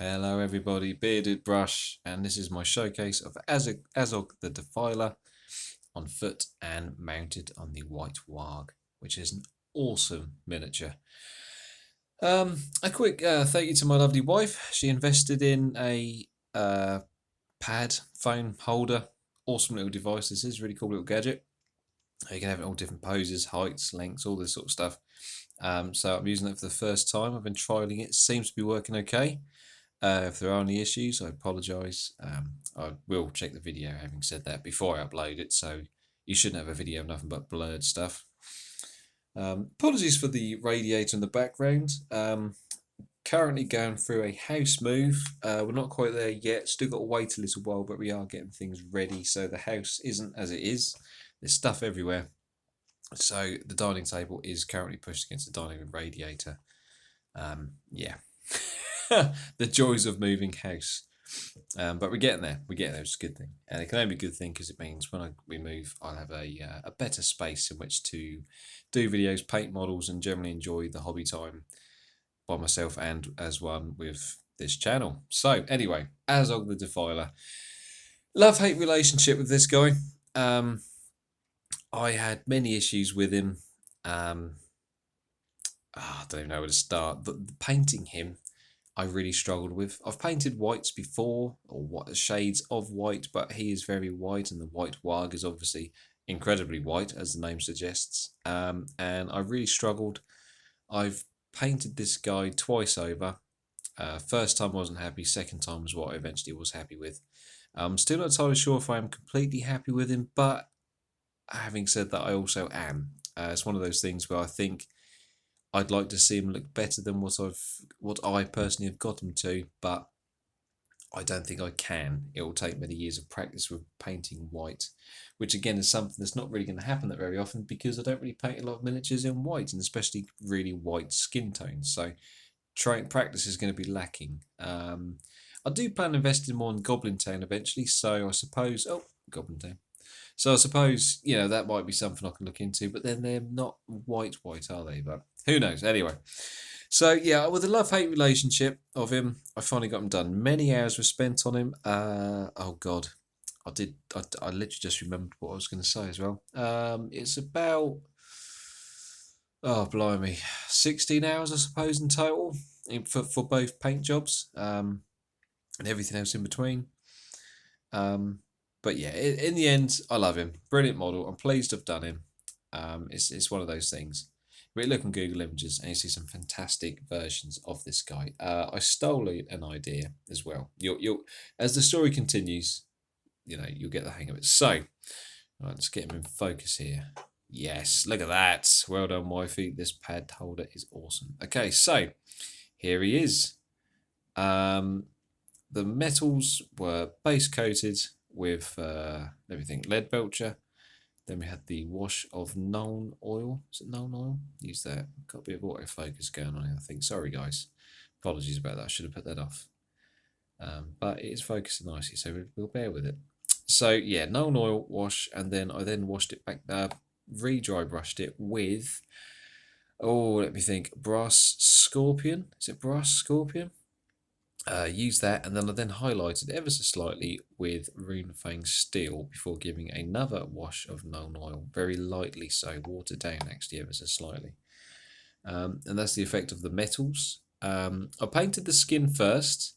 Hello everybody, Bearded Brush, and this is my showcase of Azog the Defiler on foot and mounted on the White Warg, which is an awesome miniature. A quick thank you to my lovely wife. She invested in a pad phone holder. Awesome little device. This is a really cool little gadget. You can have it all different poses, heights, lengths, all this sort of stuff. So I'm using it for the first time. I've been trialing it. Seems to be working okay. If there are any issues, I apologise. I will check the video, having said that, before I upload it, so you shouldn't have a video of nothing but blurred stuff. Apologies for the radiator in the background. Currently going through a house move. We're not quite there yet, still got to wait a little while, but we are getting things ready, so the house isn't as it is. There's stuff everywhere. So the dining table is currently pushed against the dining room radiator. Yeah. The joys of moving house. But we're getting there. We're getting there. It's a good thing. And it can only be a good thing because it means when we move, I'll have a better space in which to do videos, paint models, and generally enjoy the hobby time by myself and as one with this channel. So, anyway, Azog the Defiler. Love-hate relationship with this guy. I had many issues with him. I don't even know where to start. The painting him, I really struggled with. I've painted whites before, or what shades of white, but he is very white, and the White Warg is obviously incredibly white, as the name suggests. And I really struggled. I've painted this guy twice over. First time I wasn't happy. Second time was what I eventually was happy with. I'm still not entirely sure if I am completely happy with him, but having said that, I also am. It's one of those things where I think I'd like to see him look better than what I personally have got him to, but I don't think I can. It will take many years of practice with painting white, which again is something that's not really going to happen that very often because I don't really paint a lot of miniatures in white, and especially really white skin tones. So practice is going to be lacking. I do plan on investing more in Goblin Town eventually, so I suppose Goblin Town. So I suppose, that might be something I can look into, but then they're not white, are they? But who knows? Anyway. So yeah, with a love-hate relationship of him, I finally got him done. Many hours were spent on him. Oh God. I literally just remembered what I was going to say as well. It's about, oh blimey, 16 hours I suppose in total for both paint jobs and everything else in between. But yeah, in the end, I love him. Brilliant model. I'm pleased to have done him. It's one of those things. But look on Google Images and you see some fantastic versions of this guy. I stole an idea as well. You'll as the story continues, you'll get the hang of it. So, right, let's get him in focus here. Yes, look at that. Well done, wifey. This pad holder is awesome. Okay, so here he is. The metals were base coated with everything lead belcher. Then we had the wash of Nuln oil. Is it Nuln oil? Use that. Got a bit of autofocus going on here, I think. Sorry, guys. Apologies about that. I should have put that off. But it is focusing nicely, so we'll bear with it. So, yeah, Nuln oil wash, and then I washed it back, re-dry brushed it with, let me think, brass scorpion. Is it brass scorpion? Use that, and then I highlighted ever so slightly with Runefang steel before giving another wash of Nuln oil, very lightly so, watered down actually ever so slightly. And that's the effect of the metals. I painted the skin first.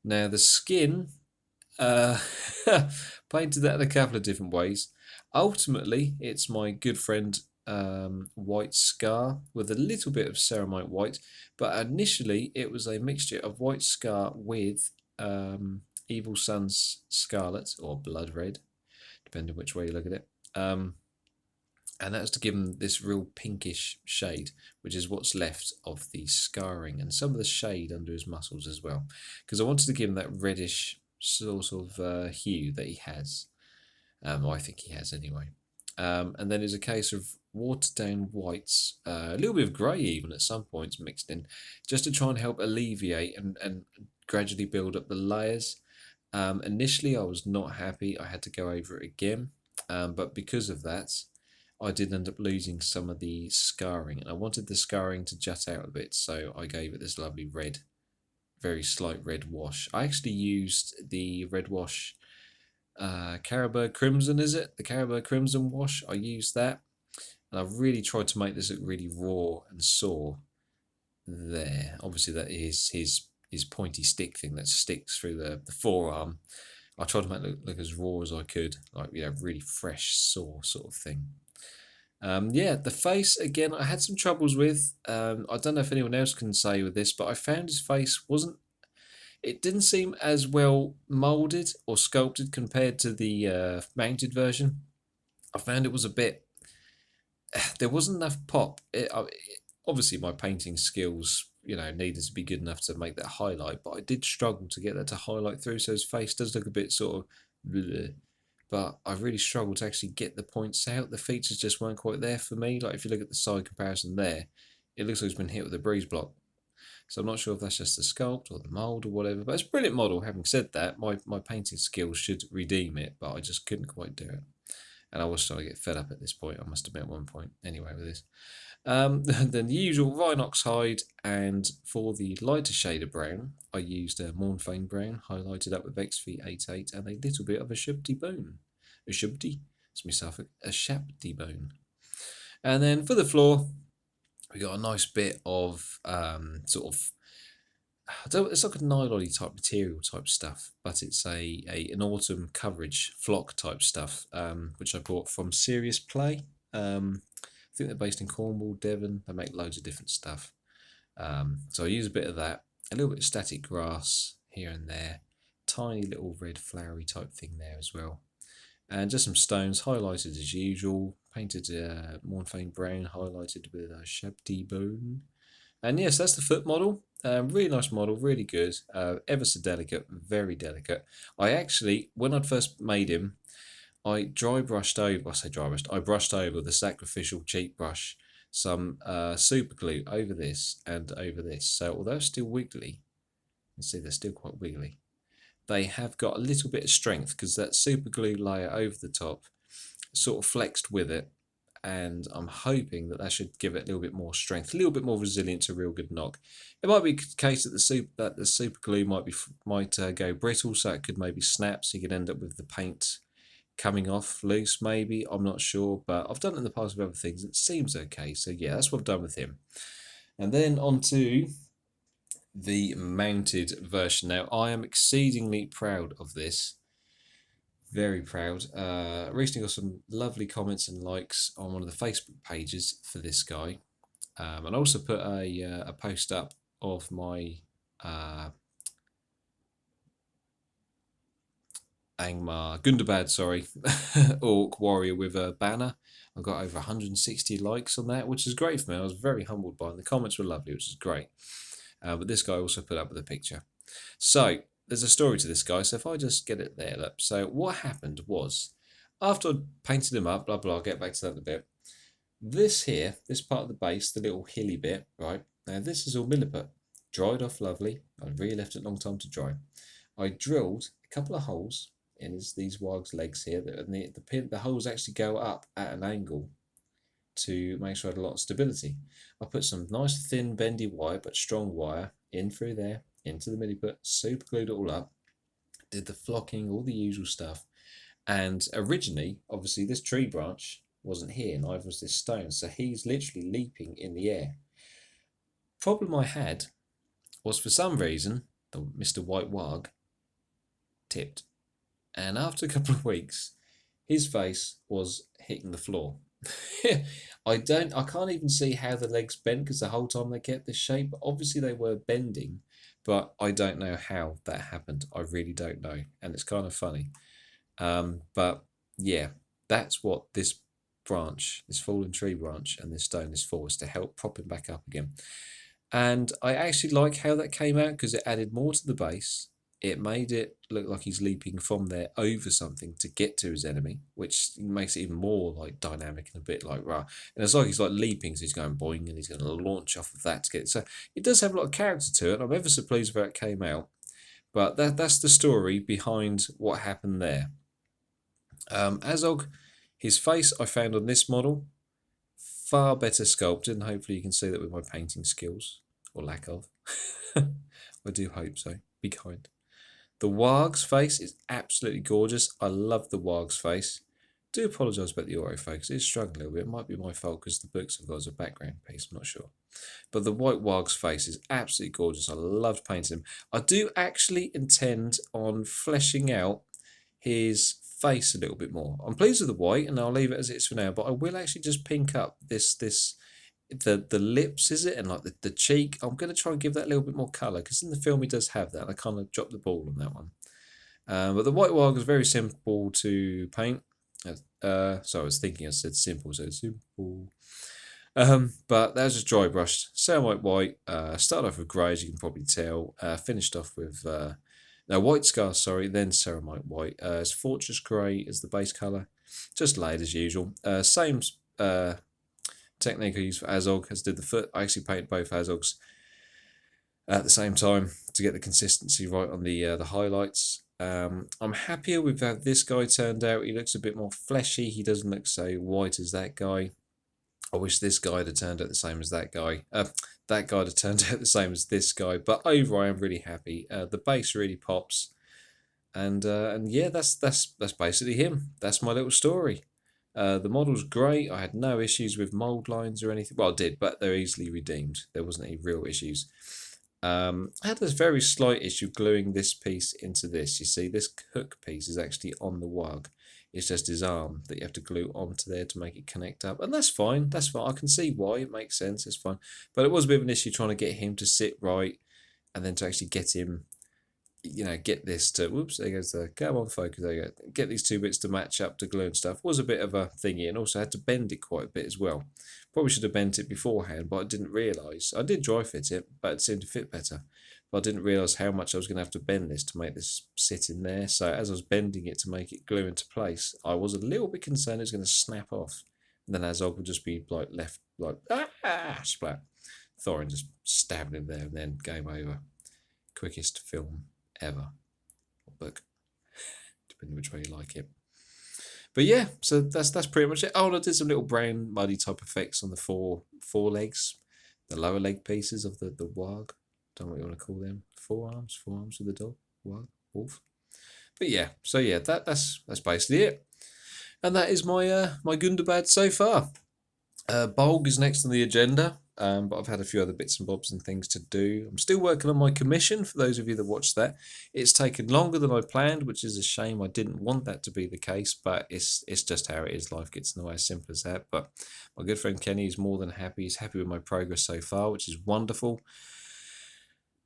Now the skin, painted that in a couple of different ways. Ultimately, it's my good friend White Scar with a little bit of ceramite white, but initially it was a mixture of White Scar with Evil Sun's Scarlet or Blood Red, depending which way you look at it. And that's to give him this real pinkish shade, which is what's left of the scarring and some of the shade under his muscles as well, because I wanted to give him that reddish sort of hue that he has. I think he has anyway. And then there's a case of watered down whites, a little bit of grey even at some points mixed in, just to try and help alleviate and gradually build up the layers. Initially I was not happy. I had to go over it again, but because of that I did end up losing some of the scarring, and I wanted the scarring to jut out a bit, so I gave it this lovely red very slight red wash. I actually used the red wash Caribou Crimson, is it? The Caribou Crimson wash. I used that. And I've really tried to make this look really raw and sore there. Obviously, that is his pointy stick thing that sticks through the forearm. I tried to make it look as raw as I could, like, you know, really fresh, sore sort of thing. Yeah, the face, again, I had some troubles with. I don't know if anyone else can say with this, but I found his face it didn't seem as well moulded or sculpted compared to the mounted version. I found it was a bit, there wasn't enough pop. Obviously, my painting skills, you know, needed to be good enough to make that highlight, but I did struggle to get that to highlight through, so his face does look a bit sort of bleh. But I really struggled to actually get the points out. The features just weren't quite there for me. Like, if you look at the side comparison there, it looks like it's been hit with a breeze block. So I'm not sure if that's just the sculpt or the mould or whatever, but it's a brilliant model. Having said that, my painting skills should redeem it, but I just couldn't quite do it. And I was starting to get fed up at this point, I must admit, at one point, anyway, with this. Then the usual Rhinox hide, and for the lighter shade of brown, I used a Mornfane brown, highlighted up with XV88, and a little bit of a Shabty bone. A Shabty? It's myself, a Shabty bone. And then for the floor, we got a nice bit of sort of, it's like a nylon type material type stuff, but it's an autumn coverage flock type stuff, which I bought from Serious Play. I think they're based in Cornwall, Devon. They make loads of different stuff. So I use a bit of that, a little bit of static grass here and there, tiny little red flowery type thing there as well. And just some stones highlighted as usual, painted Mornfane brown, highlighted with a Shabty bone. And yes, that's the foot model. Really nice model, really good. Ever so delicate, very delicate. I actually, when I'd first made him, I brushed over with a sacrificial cheap brush some super glue over this and over this. So although still wiggly, you can see they're still quite wiggly, they have got a little bit of strength because that super glue layer over the top sort of flexed with it, and I'm hoping that should give it a little bit more strength, a little bit more resilience, a real good knock. It might be a case that the super glue might go brittle, so it could maybe snap, so you could end up with the paint coming off loose, maybe. I'm not sure, but I've done it in the past with other things. It seems okay. So yeah, that's what I've done with him. And then on to the mounted version. Now, I am exceedingly proud of this. Very proud. Recently got some lovely comments and likes on one of the Facebook pages for this guy. And I also put a post up of my Angmar, Gundabad, sorry, Orc Warrior with a banner. I got over 160 likes on that, which is great for me. I was very humbled by it. The comments were lovely, which is great. But this guy also put up with a picture. So there's a story to this guy. So if I just get it there, look. So what happened was, after I'd painted him up, blah, blah, I'll get back to that in a bit. This here, this part of the base, the little hilly bit, right? Now this is all milliput. Dried off lovely. I really left it a long time to dry. I drilled a couple of holes in these Azogs legs here, and the holes actually go up at an angle to make sure I had a lot of stability. I put some nice thin bendy wire, but strong wire, in through there, into the milliput, super glued it all up, did the flocking, all the usual stuff. And originally, obviously, this tree branch wasn't here, neither was this stone, so he's literally leaping in the air. Problem I had was, for some reason, Mr. White Wag tipped. And after a couple of weeks, his face was hitting the floor. I can't even see how the legs bent, because the whole time they kept this shape. But obviously they were bending, but I don't know how that happened. I really don't know, and it's kind of funny. But yeah, that's what this branch, this fallen tree branch, and this stone is for, is to help prop him back up again. And I actually like how that came out, because it added more to the base. It made it look like he's leaping from there over something to get to his enemy, which makes it even more like dynamic and a bit like rah. And it's like he's like leaping, so he's going boing, and he's going to launch off of that to get it. So it does have a lot of character to it. I'm ever so pleased with how it came out. But that's the story behind what happened there. Azog, his face I found on this model, far better sculpted, and hopefully you can see that with my painting skills, or lack of. I do hope so. Be kind. The Warg's face is absolutely gorgeous. I love the Warg's face. Do apologise about the autofocus. It's struggling a little bit. It might be my fault because the books have got as a background piece. I'm not sure. But the white Warg's face is absolutely gorgeous. I loved painting him. I do actually intend on fleshing out his face a little bit more. I'm pleased with the white, and I'll leave it as it is for now. But I will actually just pink up the lips, is it, and like the cheek. I'm going to try and give that a little bit more colour because in the film he does have that. And I kind of dropped the ball on that one. But the white Warg is very simple to paint. So I was thinking I said simple, so it's simple. But that was just dry brushed. Sailmite white. Started off with grey, as you can probably tell. Finished off with white scar, sorry, then ceramite white. It's fortress grey as the base colour. Just laid as usual. Same technique I used for Azog as did the foot. I actually painted both Azogs at the same time to get the consistency right on the highlights. I'm happier with how this guy turned out. He looks a bit more fleshy. He doesn't look so white as that guy. I wish this guy had turned out the same as that guy. That guy had turned out the same as this guy. But overall, I am really happy. The base really pops, and yeah, that's basically him. That's my little story. The model's great. I had no issues with mold lines or anything. Well, I did, but they're easily redeemed. There wasn't any real issues. I had this very slight issue gluing this piece into this. You see, this hook piece is actually on the Warg. It's just his arm that you have to glue onto there to make it connect up. And that's fine. That's fine. I can see why. It makes sense. It's fine. But it was a bit of an issue trying to get him to sit right and then to actually get him, get this to, whoops, there goes the, come on, focus, there you go. Get these two bits to match up to glue and stuff was a bit of a thingy, and also had to bend it quite a bit as well. Probably should have bent it beforehand, but I didn't realise. I did dry fit it, but it seemed to fit better. But I didn't realise how much I was going to have to bend this to make this sit in there. So as I was bending it to make it glue into place, I was a little bit concerned it was going to snap off. And then Azog would just be like left, like, splat. Thorin just stabbed him there, and then game over. Quickest film ever. Or book. Depending which way you like it. But yeah, so that's pretty much it. Oh, and I did some little brown muddy type effects on the four legs. The lower leg pieces of the Warg. Don't know what you want to call them. Forearms of the dog. Warg. Wolf. But yeah, so yeah, that's basically it. And that is my my Gundabad so far. Bolg is next on the agenda. But I've had a few other bits and bobs and things to do. I'm still working on my commission, for those of you that watched that. It's taken longer than I planned, which is a shame. I didn't want that to be the case, but it's just how it is. Life gets in the way, as simple as that. But my good friend Kenny is more than happy. He's happy with my progress so far, which is wonderful.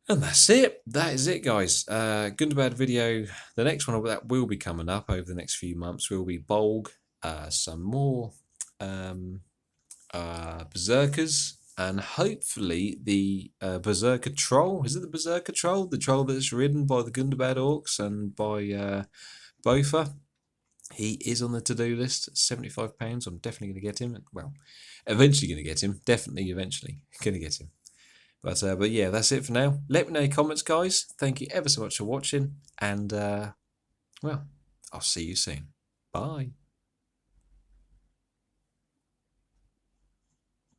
And that's it. That is it, guys. Gundabad video. The next one that will be coming up over the next few months will be Bolg. Some more Berserkers. And hopefully the Berserker Troll. Is it the Berserker Troll? The troll that's ridden by the Gundabad Orcs and by Bofa. He is on the to-do list. £75. I'm definitely going to get him. Well, eventually going to get him. Definitely eventually going to get him. But yeah, that's it for now. Let me know your comments, guys. Thank you ever so much for watching. And, well, I'll see you soon. Bye.